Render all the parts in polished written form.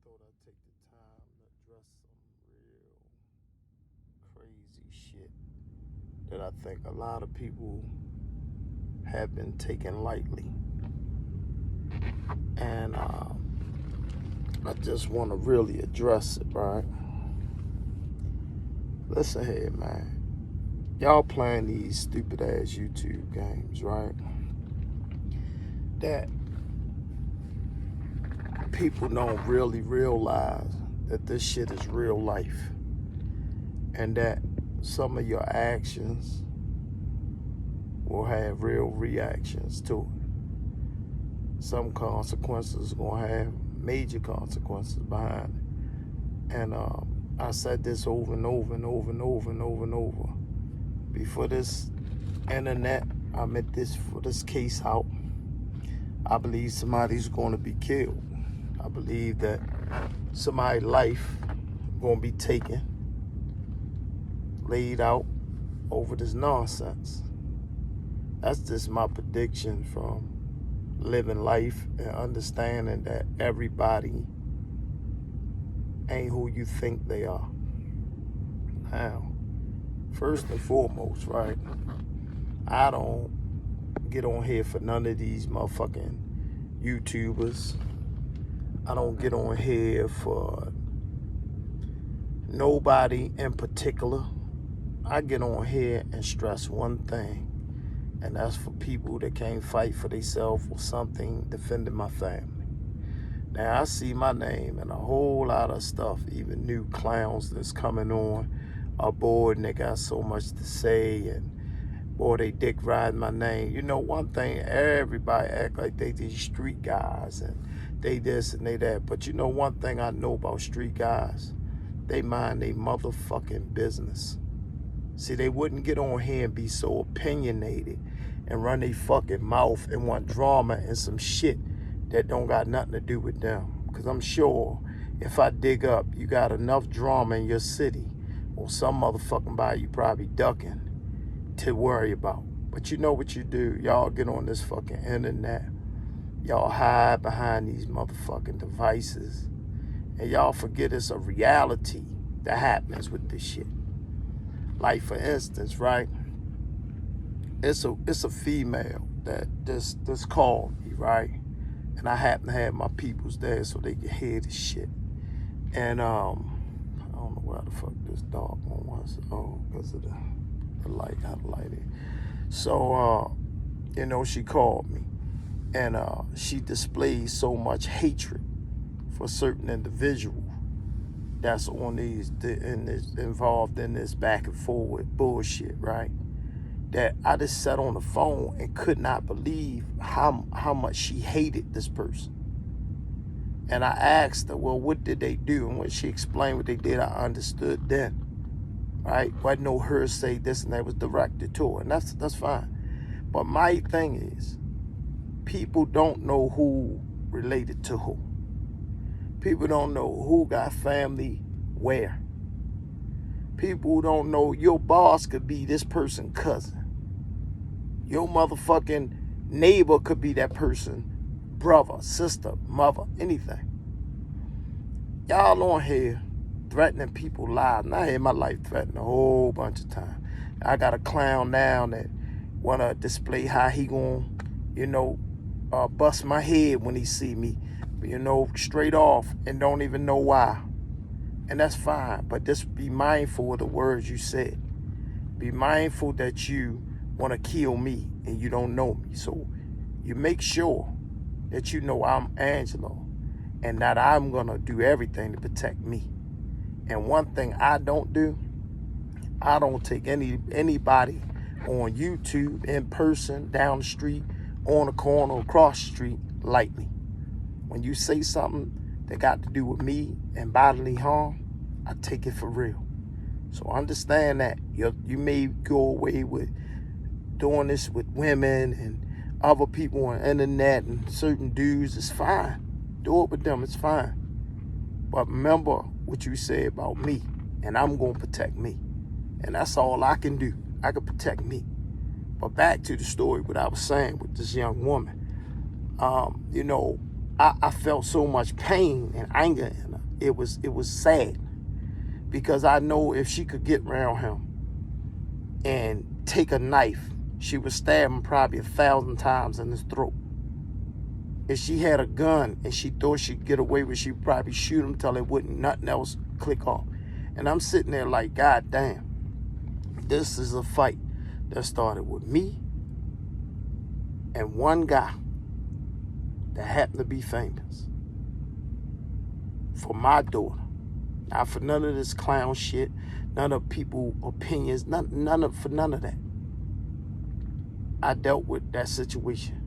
thought I'd take the time to address some real crazy shit that I think a lot of people have been taking lightly. And I just want to really address it, right? Listen here, man. Y'all playing these stupid ass YouTube games, right? That people don't really realize that this shit is real life, and that some of your actions will have real reactions to it. Some consequences are gonna have major consequences behind it. And I said this over and over and over and over and over and over. Before this internet, I met this for this case out. I believe somebody's gonna be killed. I believe that somebody's life gonna be taken, laid out over this nonsense. That's just my prediction from living life and understanding that everybody ain't who you think they are. Now, first and foremost, right, I don't get on here for none of these motherfucking YouTubers. I don't get on here for nobody in particular. I get on here and stress one thing, and that's for people that can't fight for themselves or something, defending my family. Now, I see my name and a whole lot of stuff, even new clowns that's coming on aboard and they got so much to say, and boy, they dick riding my name. You know, one thing, everybody act like they these street guys and they this and they that. But you know one thing I know about street guys? They mind their motherfucking business. See, they wouldn't get on here and be so opinionated and run their fucking mouth and want drama and some shit that don't got nothing to do with them. Because I'm sure if I dig up, you got enough drama in your city or some motherfucking body you probably ducking to worry about. But you know what you do? Y'all get on this fucking internet. Y'all hide behind these motherfucking devices. And y'all forget it's a reality that happens with this shit. Like, for instance, right? It's a female that just called me, right? And I happen to have my peoples there so they can hear this shit. And I don't know where the fuck this dog one was. Oh, because of the light, how to light it. So you know, she called me, and she displays so much hatred for certain individuals that's on involved in this back and forward bullshit, right? That I just sat on the phone and could not believe how much she hated this person. And I asked her, well, what did they do? And when she explained what they did, I understood then, right? Wasn't no her say this and that, was directed to her, and that's fine. But my thing is, people don't know who related to who. People don't know who got family where. People don't know your boss could be this person's cousin. Your motherfucking neighbor could be that person, brother, sister, mother, anything. Y'all on here threatening people live. And I had my life threatened a whole bunch of times. I got a clown now that wanna display how he gonna, you know, bust my head when he see me, you know, straight off, and don't even know why. And that's fine, but just be mindful of the words you said. Be mindful that you want to kill me and you don't know me. So you make sure that you know I'm Angelo and that I'm going to do everything to protect me. And one thing I don't do, I don't take anybody on YouTube, in person, down the street, on the corner, across the street, lightly. When you say something that got to do with me and bodily harm, I take it for real. So understand that you may go away with doing this with women and other people on the internet and certain dudes. It's fine. Do it with them. It's fine. But remember what you said about me, and I'm going to protect me. And that's all I can do. I can protect me. But back to the story, what I was saying with this young woman. You know, I felt so much pain and anger in her. It was sad, because I know if she could get around him and take a knife, she would stab him probably 1,000 times in his throat. If she had a gun and she thought she'd get away with, she'd probably shoot him till it wouldn't nothing else click off. And I'm sitting there like, God damn, this is a fight that started with me and one guy that happened to be famous for my daughter. Not for none of this clown shit, none of people's opinions, none of that. I dealt with that situation.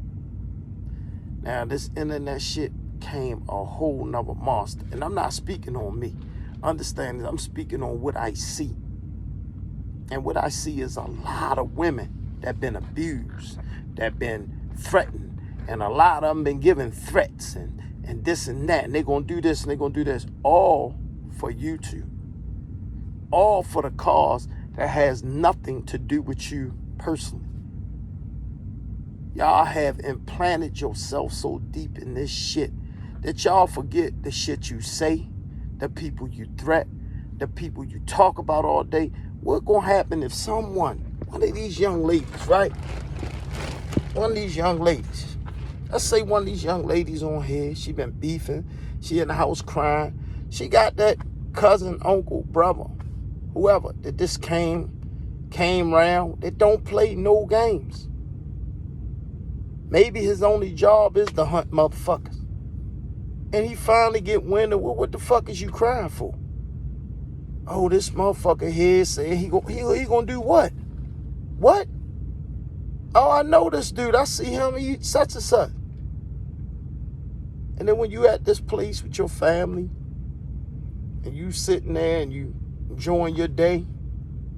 Now, this internet shit came a whole nother monster. And I'm not speaking on me. Understand this, I'm speaking on what I see. And what I see is a lot of women that been abused, that been threatened, and a lot of them been given threats and this and that, and they're going to do this and they're going to do this, all for YouTube. All for the cause that has nothing to do with you personally. Y'all have implanted yourself so deep in this shit that y'all forget the shit you say, the people you threat, the people you talk about all day. What's going to happen if one of these young ladies, right? One of these young ladies, let's say one of these young ladies on here, she been beefing, she in the house crying, she got that cousin, uncle, brother, whoever, that this came around, that don't play no games. Maybe his only job is to hunt motherfuckers. And he finally get wind of, well, what the fuck is you crying for? Oh, this motherfucker here said he gonna do what? What? Oh, I know this dude. I see him, he such and such. And then when you at this place with your family, and you sitting there and you enjoying your day,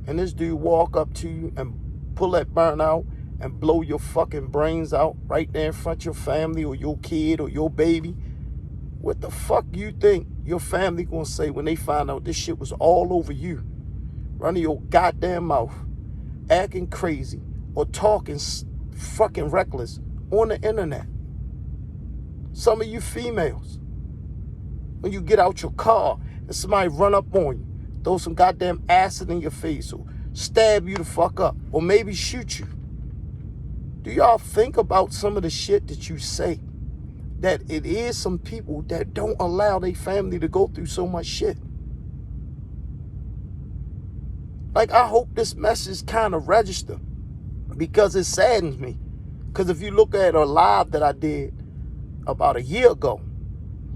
and this dude walk up to you and pull that burn out and blow your fucking brains out right there in front of your family or your kid or your baby, what the fuck you think your family gonna say when they find out this shit was all over you? Running your goddamn mouth, acting crazy, or talking fucking reckless on the internet. Some of you females, when you get out your car and somebody run up on you, throw some goddamn acid in your face or stab you the fuck up or maybe shoot you. Do y'all think about some of the shit that you say? That it is some people that don't allow their family to go through so much shit. Like, I hope this message kind of register, because it saddens me. Because if you look at a live that I did about a year ago,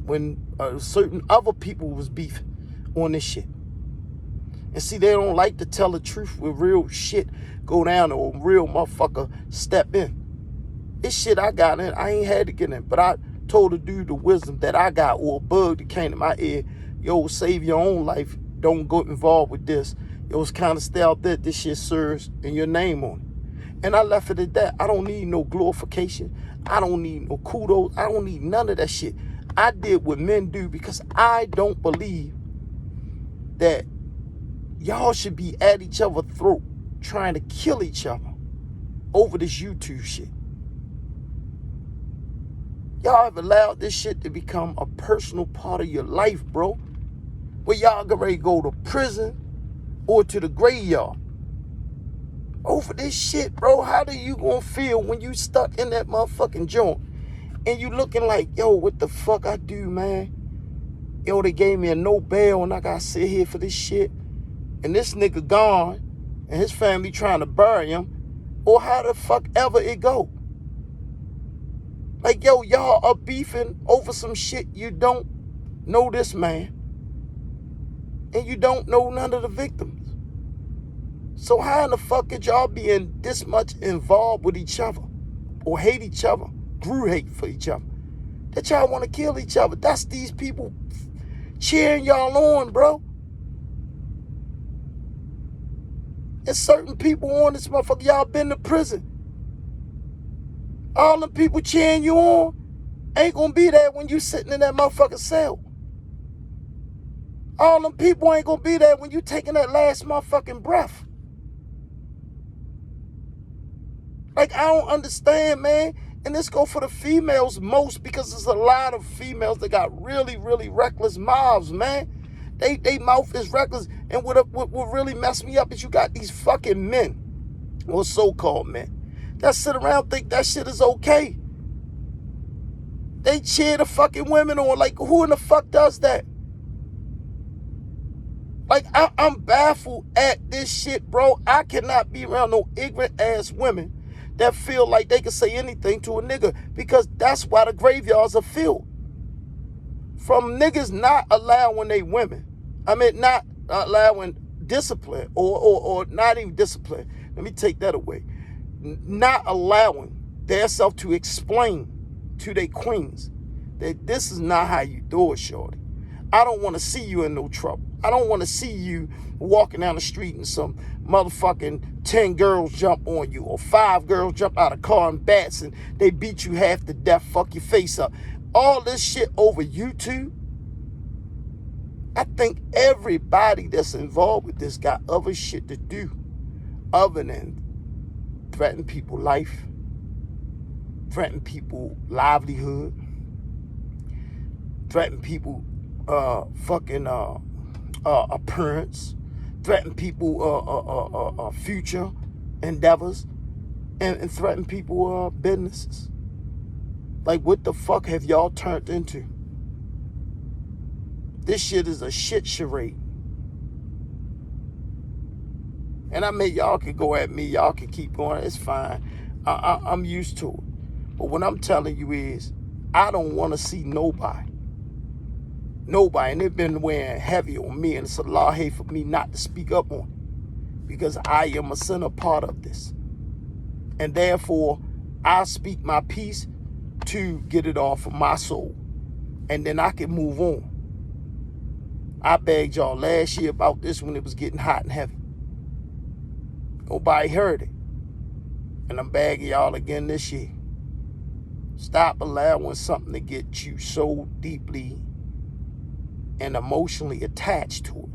when certain other people was beefing on this shit. And see, they don't like to tell the truth when real shit go down or real motherfucker step in. This shit I got in, I ain't had to get in, but I told the dude the wisdom that I got, or a bug that came to my ear. Yo, save your own life. Don't go involved with this. It was kind of stay out there. This shit serves and your name on it. And I left it at that. I don't need no glorification. I don't need no kudos. I don't need none of that shit. I did what men do, because I don't believe that y'all should be at each other's throat trying to kill each other over this YouTube shit. Y'all have allowed this shit to become a personal part of your life, bro. Where y'all get ready to go to prison or to the graveyard over this shit, bro. How do you gonna feel when you stuck in that motherfucking joint and you looking like, yo, what the fuck I do, man? Yo, they gave me a no bail and I gotta sit here for this shit. And this nigga gone and his family trying to bury him. Or how the fuck ever it go? Like, yo, y'all are beefing over some shit. You don't know this man. And you don't know none of the victims. So how in the fuck could y'all be in this much involved with each other? Or hate each other? Grew hate for each other. That y'all want to kill each other. That's these people cheering y'all on, bro. There's certain people on this motherfucker, y'all been to prison. All the people cheering you on ain't gonna be there when you sitting in that motherfucking cell. All them people ain't gonna be there when you taking that last motherfucking breath. Like, I don't understand, man. And this go for the females most, because there's a lot of females that got really, really reckless mouths, man. They mouth is reckless. And what really messed me up is you got these fucking men, or so-called men, that sit around think that shit is okay. They cheer the fucking women on. Like, who in the fuck does that? Like, I'm baffled at this shit, bro. I cannot be around no ignorant ass women that feel like they can say anything to a nigga, because that's why the graveyards are filled. From niggas not allowing they women. I mean, not allowing discipline, or not even discipline. Let me take that away. Not allowing their self to explain to their queens that this is not how you do it, shorty. I don't want to see you in no trouble. I don't want to see you walking down the street and some motherfucking 10 girls jump on you, or 5 girls jump out of car and bats and they beat you half to death, fuck your face up. All this shit over YouTube. I think everybody that's involved with this got other shit to do other than threaten people's life, threaten people's livelihood, threaten people appearance, threaten people future endeavors, and threaten people businesses. Like, what the fuck have y'all turned into? This shit is a shit charade. And I mean, y'all can go at me, y'all can keep going, it's fine. I'm used to it. But what I'm telling you is, I don't want to see nobody. And they've been wearing heavy on me, and it's a law hate for me not to speak up on it, because I am a center part of this. And therefore, I speak my piece to get it off of my soul, and then I can move on. I begged y'all last year about this when it was getting hot and heavy. Nobody heard it. And I'm begging y'all again this year. Stop allowing something to get you so deeply and emotionally attached to it.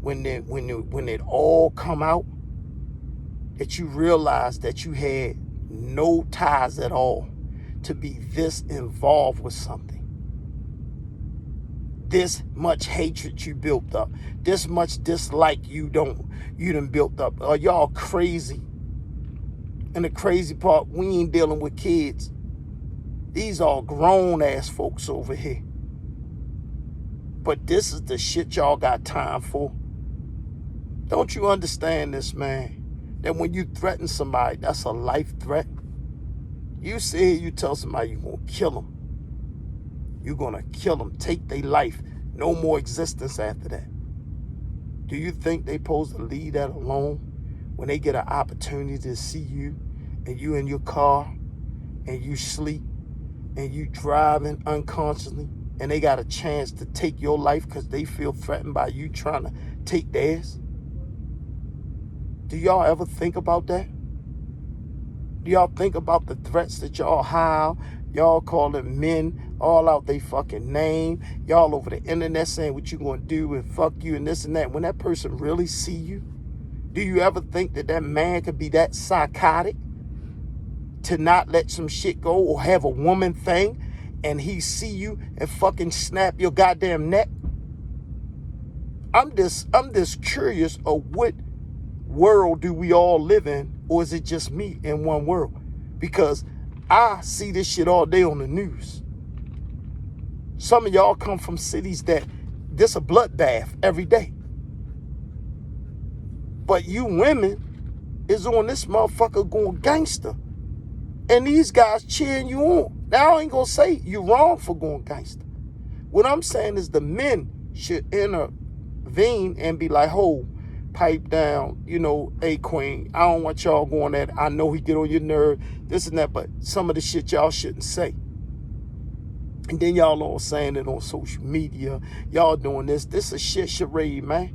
When it all come out, that you realize that you had no ties at all to be this involved with something. This much hatred you built up, this much dislike you done built up. Are y'all crazy? And the crazy part, we ain't dealing with kids. These are grown ass folks over here. But this is the shit y'all got time for. Don't you understand this, man? That when you threaten somebody, that's a life threat. You say you tell somebody you're gonna kill them. You're gonna kill them, take their life, no more existence after that. Do you think they supposed to leave that alone when they get an opportunity to see you, and you in your car, and you sleep, and you driving unconsciously, and they got a chance to take your life because they feel threatened by you trying to take theirs? Do y'all ever think about that? Do y'all think about the threats that y'all have? Y'all calling men all out they fucking name. Y'all over the internet saying what you gonna do and fuck you and this and that. When that person really see you, do you ever think that that man could be that psychotic to not let some shit go, or have a woman thing and he see you and fucking snap your goddamn neck? I'm just curious of what world do we all live in, or is it just me in one world? Because I see this shit all day on the news. Some of y'all come from cities that this a bloodbath every day. But you women is on this motherfucker going gangster. And these guys cheering you on. Now, I ain't gonna say you wrong for going gangster. What I'm saying is the men should intervene and be like, "Ho, pipe down, hey, queen, I don't want y'all going at it. I know he get on your nerve, this and that, but some of the shit y'all shouldn't say." And then y'all all saying it on social media. Y'all doing this. This is a shit charade, man.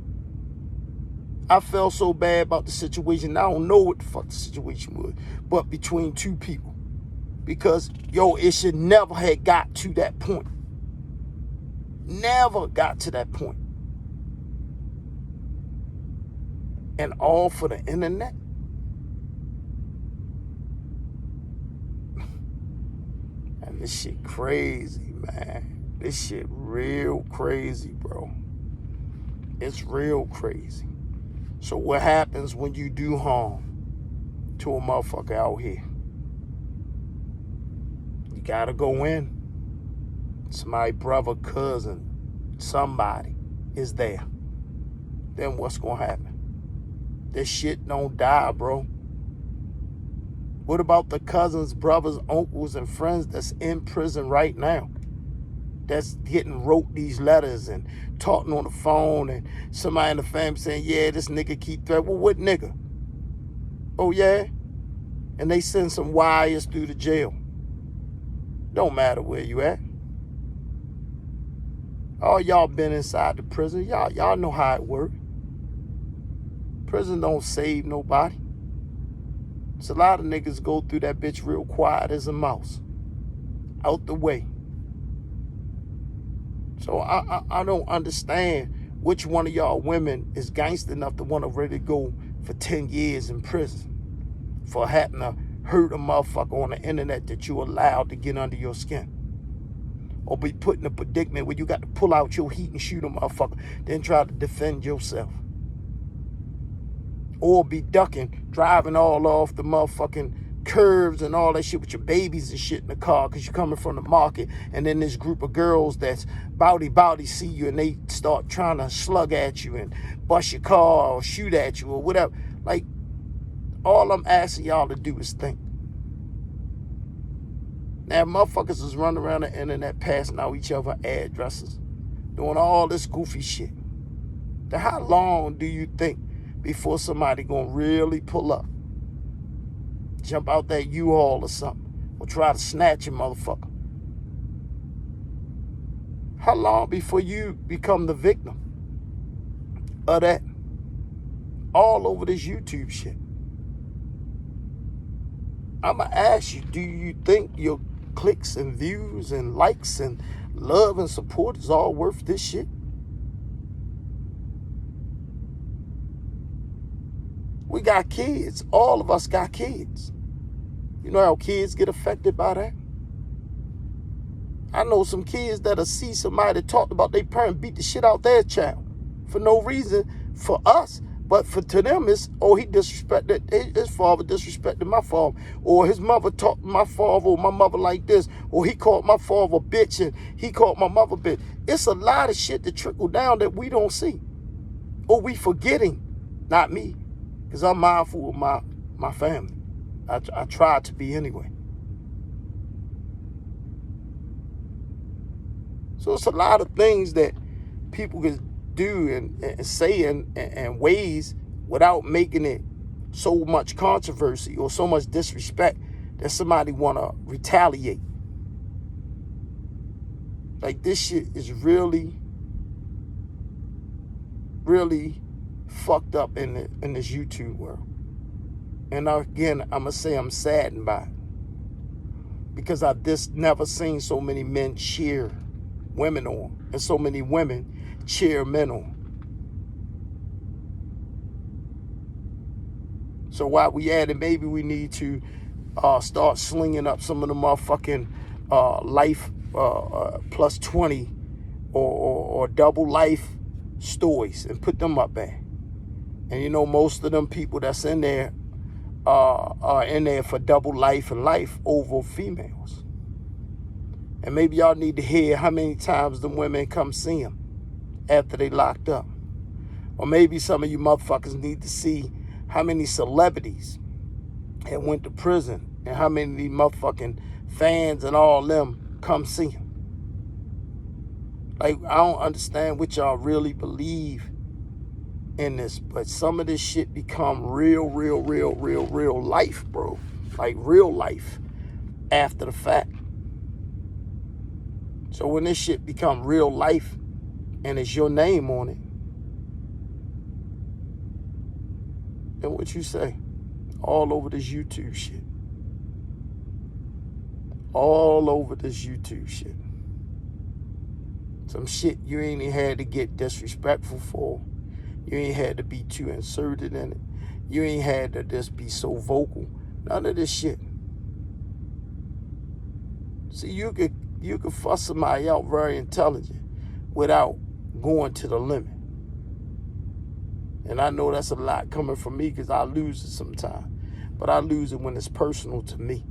I felt so bad about the situation. I don't know what the fuck the situation was, but between two people. Because, it should never have got to that point. Never got to that point. And all for the internet. And this shit crazy, man. This shit real crazy, bro. It's real crazy. So what happens when you do harm to a motherfucker out here? You gotta go in. Somebody, brother, cousin, somebody is there. Then what's gonna happen? This shit don't die, bro. What about the cousins, brothers, uncles, and friends that's in prison right now? That's wrote these letters and talking on the phone, and somebody in the family saying, yeah, this nigga keep threatening. Well, what nigga? Oh, yeah? And they send some wires through the jail. Don't matter where you at. All y'all been inside the prison. Y'all know how it works. Prison don't save nobody. So a lot of niggas go through that bitch real quiet as a mouse. Out the way. So I don't understand which one of y'all women is gangster enough to want to ready to go for 10 years in prison for having to hurt a motherfucker on the internet that you allowed to get under your skin. Or be put in a predicament where you got to pull out your heat and shoot a motherfucker, then try to defend yourself. Or be ducking, driving all off the motherfucking curves and all that shit with your babies and shit in the car because you're coming from the market, and then this group of girls that's bowdy see you and they start trying to slug at you and bust your car or shoot at you or whatever. Like, all I'm asking y'all to do is think. Now, motherfuckers is running around the internet passing out each other addresses, doing all this goofy shit. Now, how long do you think before somebody gonna really pull up, jump out that U-Haul or something, or try to snatch a motherfucker? How long before you become the victim of that? All over this YouTube shit. I'ma ask you, do you think your clicks and views and likes and love and support is all worth this shit? We got kids. All of us got kids. You know how kids get affected by that? I know some kids that'll see somebody that talked about their parent beat the shit out their child for no reason for us. But to them, it's, oh, he disrespected, his father disrespected my father. Or his mother talked to my father or my mother like this. Or he called my father a bitch and he called my mother a bitch. It's a lot of shit that trickle down that we don't see. Or we forgetting. Not me. Because I'm mindful of my family. I try to be anyway. So it's a lot of things that people can do and say in ways without making it so much controversy or so much disrespect that somebody want to retaliate. Like, this shit is really, really fucked up in this YouTube world. And again, I'm going to say I'm saddened by it. Because I've just never seen so many men cheer women on. And so many women cheer men on. So while we at it, maybe we need to start slinging up some of the motherfucking life plus 20 or double life stories and put them up there. And you know, most of them people that's in there are in there for double life and life over females. And maybe y'all need to hear how many times the women come see them after they locked up. Or maybe some of you motherfuckers need to see how many celebrities had went to prison and how many of these motherfucking fans and all them come see him. Like, I don't understand what y'all really believe in this, but some of this shit become real life, bro. Like, real life after the fact. So when this shit become real life and it's your name on it, then what you say? All over this YouTube shit. All over this YouTube shit. Some shit you ain't even had to get disrespectful for. You ain't had to be too inserted in it. You ain't had to just be so vocal. None of this shit. See, you could fuss somebody out very intelligent without going to the limit. And I know that's a lot coming from me because I lose it sometimes. But I lose it when it's personal to me.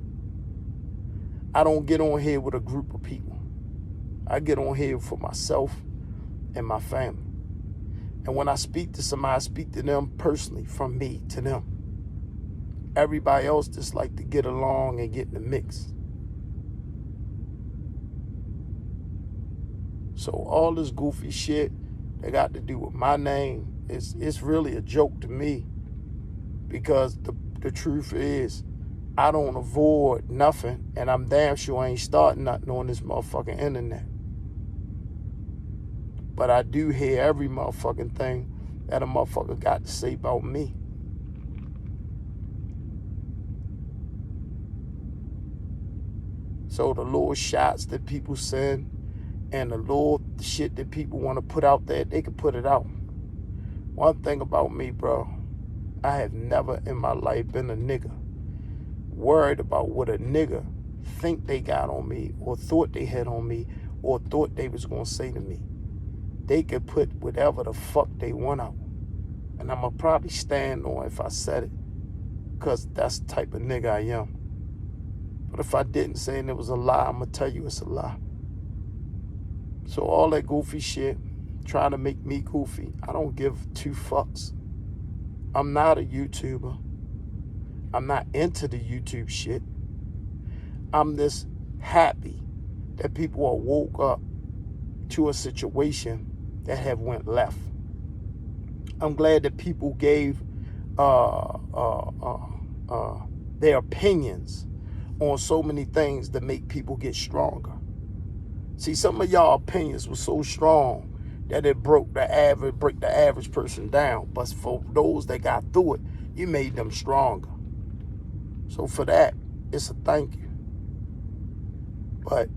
I don't get on here with a group of people. I get on here for myself and my family. And when I speak to somebody, I speak to them personally, from me to them. Everybody else just like to get along and get in the mix. So all this goofy shit that got to do with my name, it's really a joke to me, because the truth is, I don't avoid nothing, and I'm damn sure I ain't starting nothing on this motherfucking internet. But I do hear every motherfucking thing that a motherfucker got to say about me. So the little shots that people send and the little shit that people want to put out there, they can put it out. One thing about me, bro, I have never in my life been a nigga worried about what a nigga think they got on me, or thought they had on me, or thought they was gonna say to me. They could put whatever the fuck they want out, and I'ma probably stand on if I said it, because that's the type of nigga I am. But if I didn't say it was a lie, I'ma tell you it's a lie. So all that goofy shit, trying to make me goofy, I don't give two fucks. I'm not a YouTuber. I'm not into the YouTube shit. I'm just happy that people are woke up to a situation that have went left. I'm glad that people gave their opinions on so many things that make people get stronger. See, some of y'all opinions were so strong that it break the average person down. But for those that got through it, you made them stronger. So for that, it's a thank you. But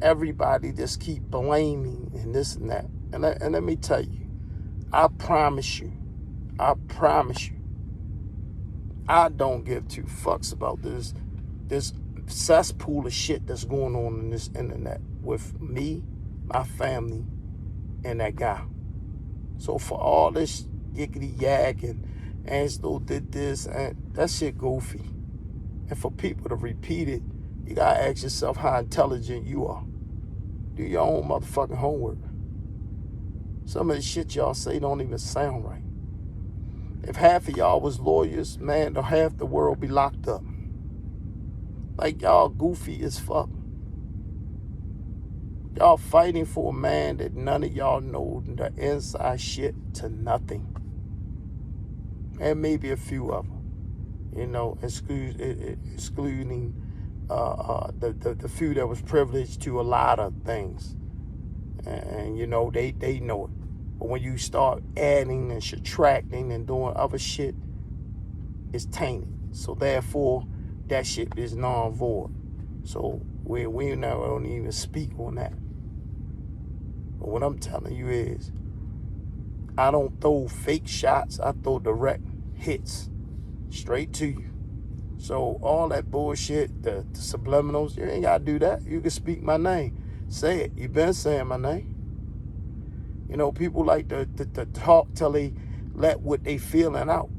everybody just keep blaming and this and that. And let me tell you, I promise you, I don't give two fucks about this cesspool of shit that's going on in this internet with me, my family, and that guy. So for all this yickety yak and Angelo did this, and that shit goofy. And for people to repeat it, you gotta ask yourself how intelligent you are. Do your own motherfucking homework. Some of the shit y'all say don't even sound right. If half of y'all was lawyers, man, half the world be locked up. Like, y'all goofy as fuck. Y'all fighting for a man that none of y'all know the inside shit to nothing. And maybe a few of them, you know, excluding the few that was privileged to a lot of things. And you know, they know it. But when you start adding and subtracting and doing other shit, it's tainted. So therefore, that shit is non-void. So we never don't even speak on that. But what I'm telling you is, I don't throw fake shots. I throw direct hits straight to you. So all that bullshit, the subliminals, you ain't got to do that. You can speak my name. Say it. You been saying my name. You know, people like to talk till they let what they feeling out.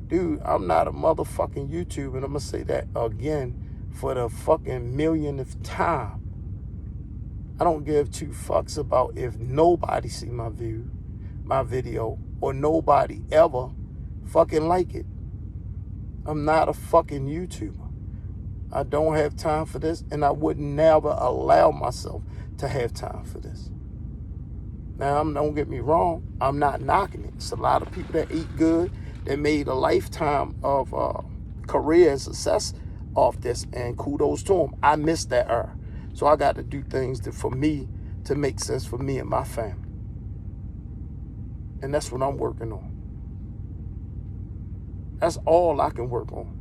Dude, I'm not a motherfucking YouTuber, and I'm going to say that again for the fucking millionth time. I don't give two fucks about if nobody see my video, or nobody ever fucking like it. I'm not a fucking YouTuber. I don't have time for this, and I would never allow myself to have time for this. Now, don't get me wrong, I'm not knocking it. It's a lot of people that eat good, that made a lifetime of career and success off this, and kudos to them. I missed that era. So I got to do things for me to make sense for me and my family. And that's what I'm working on. That's all I can work on.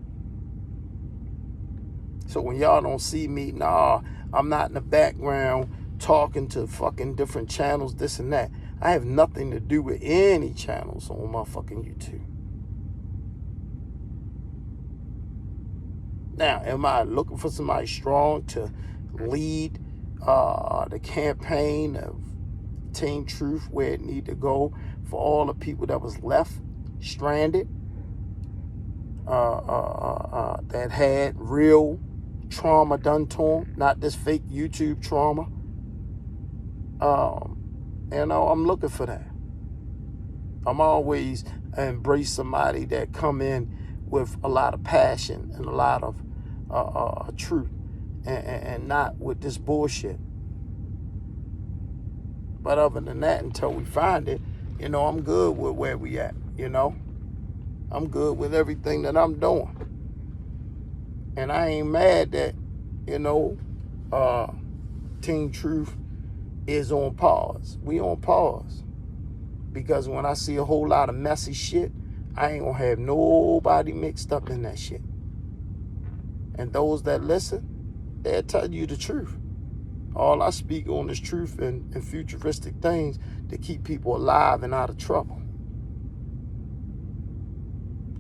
So when y'all don't see me, nah, I'm not in the background talking to fucking different channels, this and that. I have nothing to do with any channels on my fucking YouTube. Now, am I looking for somebody strong to lead the campaign of Team Truth where it need to go for all the people that was left stranded, that had real trauma done to them, not this fake YouTube trauma? I'm looking for that. I'm always embrace somebody that come in with a lot of passion and a lot of truth, and not with this bullshit. But other than that, until we find it, I'm good with where we at. I'm good with everything that I'm doing, and I ain't mad that Team Truth is on pause. We on pause. Because when I see a whole lot of messy shit, I ain't gonna have nobody mixed up in that shit. And those that listen, they'll tell you the truth. All I speak on is truth and futuristic things to keep people alive and out of trouble.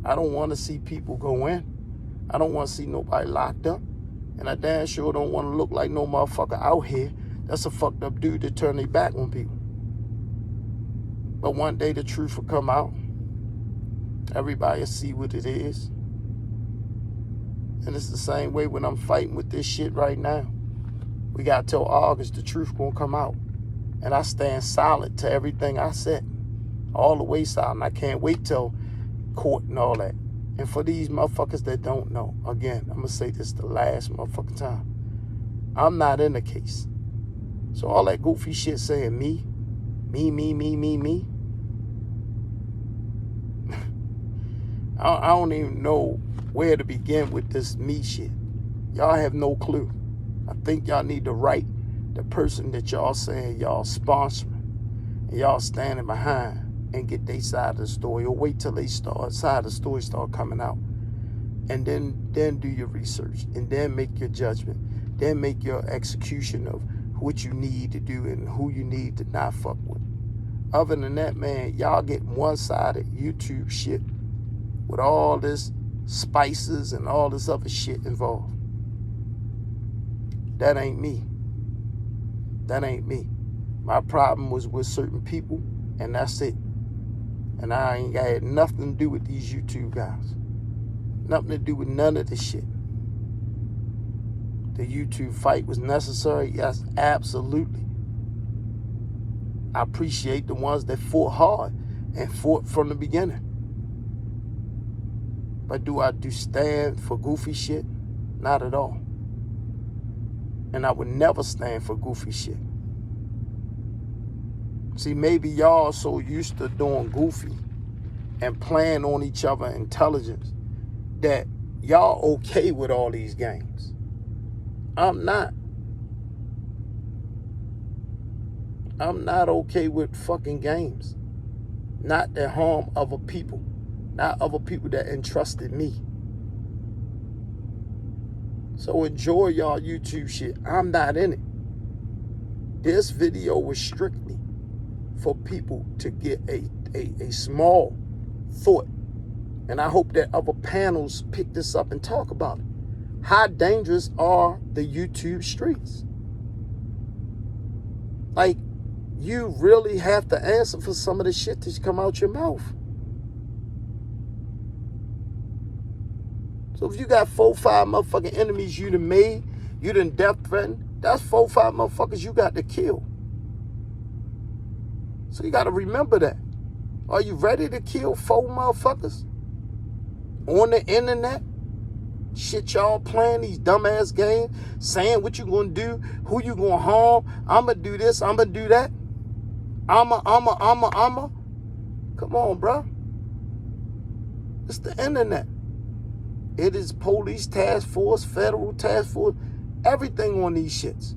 I don't want to see people go in. I don't want to see nobody locked up. And I damn sure don't want to look like no motherfucker out here that's a fucked up dude that turn their back on people. But one day the truth will come out. Everybody will see what it is. And it's the same way when I'm fighting with this shit right now. We got till August, the truth gonna come out. And I stand silent to everything I said. All the way silent. I can't wait till court and all that. And for these motherfuckers that don't know, again, I'm gonna say this the last motherfucking time. I'm not in the case. So all that goofy shit saying me, I don't even know where to begin with this me shit. Y'all have no clue. I think y'all need to write the person that y'all saying y'all sponsoring and y'all standing behind and get their side of the story, or wait till they side of the story start coming out. And then do your research, and then make your judgment. Then make your execution of what you need to do and who you need to not fuck with. Other than that, man, y'all get one-sided YouTube shit with all this spices and all this other shit involved. That ain't me. That ain't me. My problem was with certain people, and that's it. And I ain't got nothing to do with these YouTube guys. Nothing to do with none of this shit. The YouTube fight was necessary? Yes, absolutely. I appreciate the ones that fought hard and fought from the beginning. But do I stand for goofy shit? Not at all. And I would never stand for goofy shit. See, maybe y'all so used to doing goofy and playing on each other's intelligence that y'all okay with all these games. I'm not. I'm not okay with fucking games. Not that harm other people. Not other people that entrusted me. So enjoy y'all YouTube shit. I'm not in it. This video was strictly for people to get a small thought. And I hope that other panels pick this up and talk about it. How dangerous are the YouTube streets? Like, you really have to answer for some of the shit that come out your mouth. So if you got 4 or 5 motherfucking enemies you done made, you done death threatened, that's 4 or 5 motherfuckers you got to kill. So you got to remember that. Are you ready to kill 4 motherfuckers on the internet? Shit y'all playing these dumbass games, saying what you gonna do, who you gonna harm, I'ma do this, I'ma do that. I'ma. Come on, bro. It's the internet. It is police task force, federal task force, everything on these shits.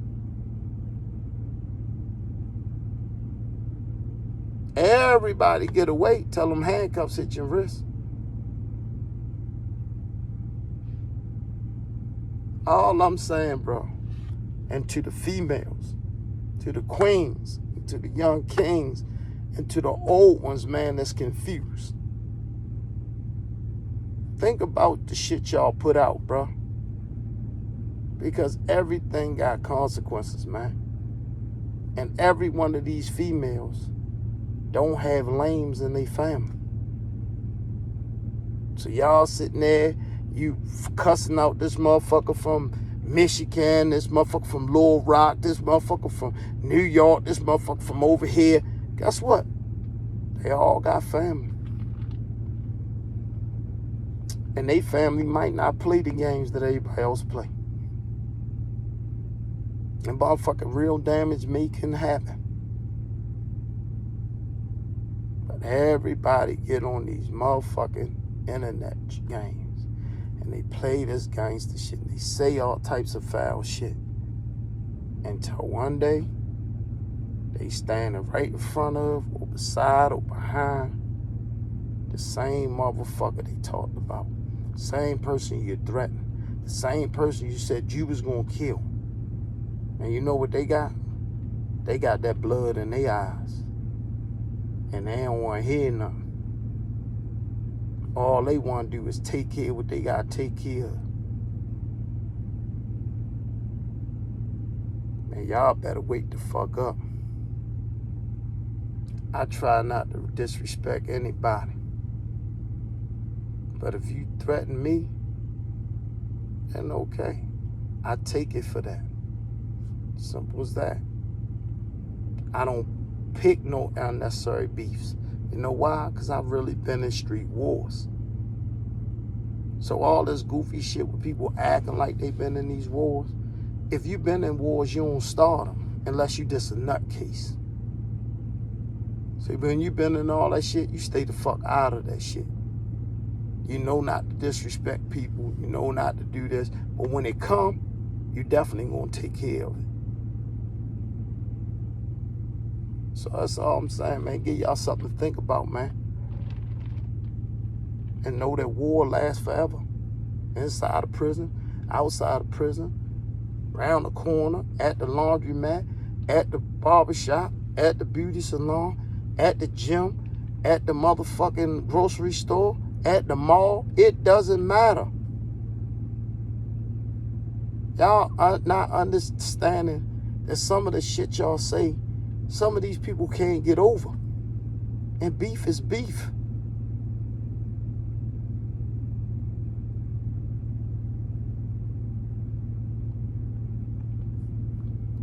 Everybody get away, tell them handcuffs hit your wrist. All I'm saying, bro, and to the females, to the queens, to the young kings, and to the old ones, man, that's confused. Think about the shit y'all put out, bro. Because everything got consequences, man. And every one of these females don't have lames in their family. So y'all sitting there, you cussing out this motherfucker from Michigan, this motherfucker from Little Rock, this motherfucker from New York, this motherfucker from over here. Guess what? They all got family. And they family might not play the games that everybody else play. And motherfucking real damage can happen. But everybody get on these motherfucking internet games. And they play this gangster shit. And they say all types of foul shit. Until one day, they standing right in front of, or beside, or behind the same motherfucker they talked about. Same person you threatened. The same person you said you was gonna kill. And you know what they got? They got that blood in their eyes. And they don't want to hear nothing. All they want to do is take care of what they got to take care of. Man, y'all better wake the fuck up. I try not to disrespect anybody. But if you threaten me, then okay. I take it for that. Simple as that. I don't pick no unnecessary beefs. You know why? Because I've really been in street wars. So all this goofy shit with people acting like they've been in these wars, if you've been in wars, you don't start them unless you just a nutcase. So when you've been in all that shit, you stay the fuck out of that shit. You know not to disrespect people. You know not to do this. But when it come, you definitely gonna take care of it. So that's all I'm saying, man. Give y'all something to think about, man. And know that war lasts forever. Inside of prison, outside of prison, around the corner, at the laundromat, at the barbershop, at the beauty salon, at the gym, at the motherfucking grocery store, at the mall. It doesn't matter. Y'all are not understanding that some of the shit y'all say, some of these people can't get over. And beef is beef.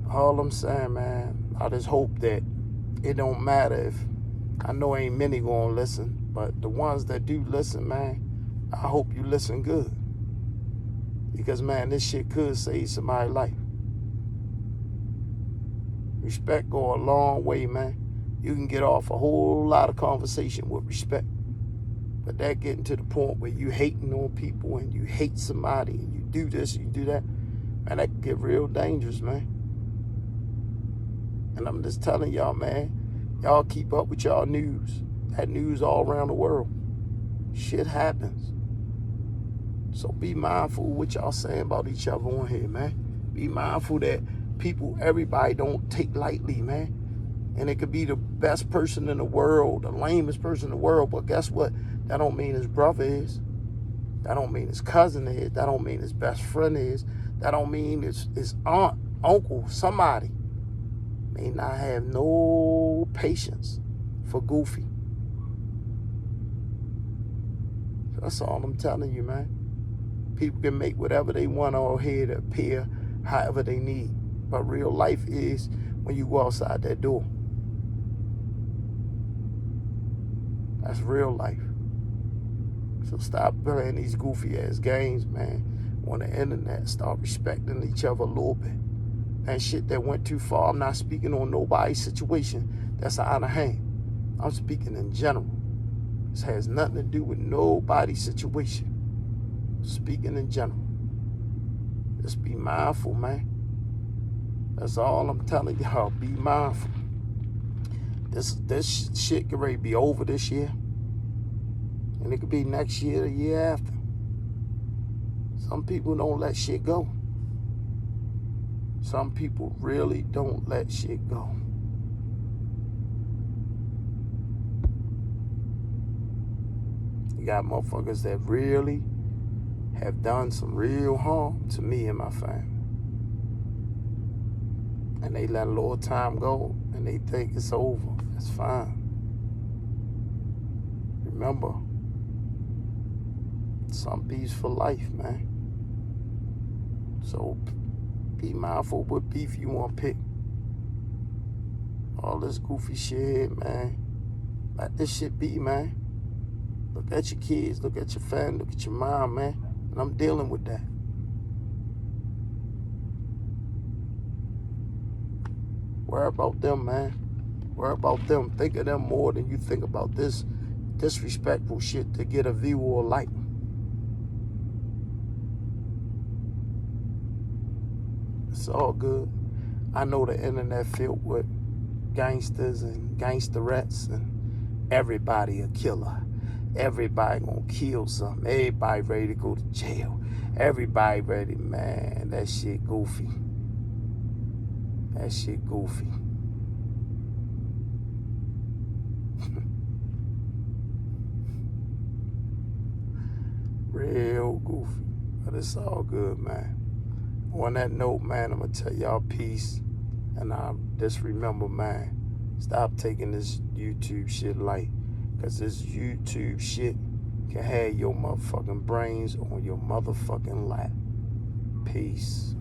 All I'm saying, man, I just hope that it don't matter if, I know ain't many gonna listen, but the ones that do listen, man, I hope you listen good. Because, man, this shit could save somebody's life. Respect go a long way, man. You can get off a whole lot of conversation with respect. But that getting to the point where you hating on people and you hate somebody and you do this and you do that, man, that can get real dangerous, man. And I'm just telling y'all, man, y'all keep up with y'all news. That news all around the world. Shit happens. So be mindful of what y'all saying about each other on here, man. Be mindful that people, everybody don't take lightly, man. And it could be the best person in the world, the lamest person in the world, but guess what? That don't mean his brother is. That don't mean his cousin is. That don't mean his best friend is. That don't mean his aunt, uncle, somebody may not have no patience for goofy. That's all I'm telling you, man. People can make whatever they want on here to appear however they need. But real life is when you go outside that door. That's real life. So stop playing these goofy ass games, man, on the internet. Start respecting each other a little bit. And shit that went too far, I'm not speaking on nobody's situation that's out of hand. I'm speaking in general. This has nothing to do with nobody's situation. Speaking in general. Just be mindful, man. That's all I'm telling y'all. Be mindful. This shit can ready to be over this year. And it could be next year, the year after. Some people don't let shit go. Some people really don't let shit go. You got motherfuckers that really have done some real harm to me and my family. and they let a little time go and they think it's over. It's fine. Remember, some beefs for life, man. So be mindful what beef you want to pick. All this goofy shit, man. Let this shit be, man. Look at your kids, look at your family, look at your mom, man. And I'm dealing with that. Worry about them, man. Worry about them. Think of them more than you think about this disrespectful shit to get a view or a like. It's all good. I know the internet filled with gangsters and gangsterettes, and everybody a killer. Everybody gonna kill something. Everybody ready to go to jail. Everybody ready, man. That shit goofy. That shit goofy. Real goofy. But it's all good, man. On that note, man, I'm gonna tell y'all peace. And just remember, man, stop taking this YouTube shit light. Cause this YouTube shit can have your motherfucking brains on your motherfucking lap. Peace.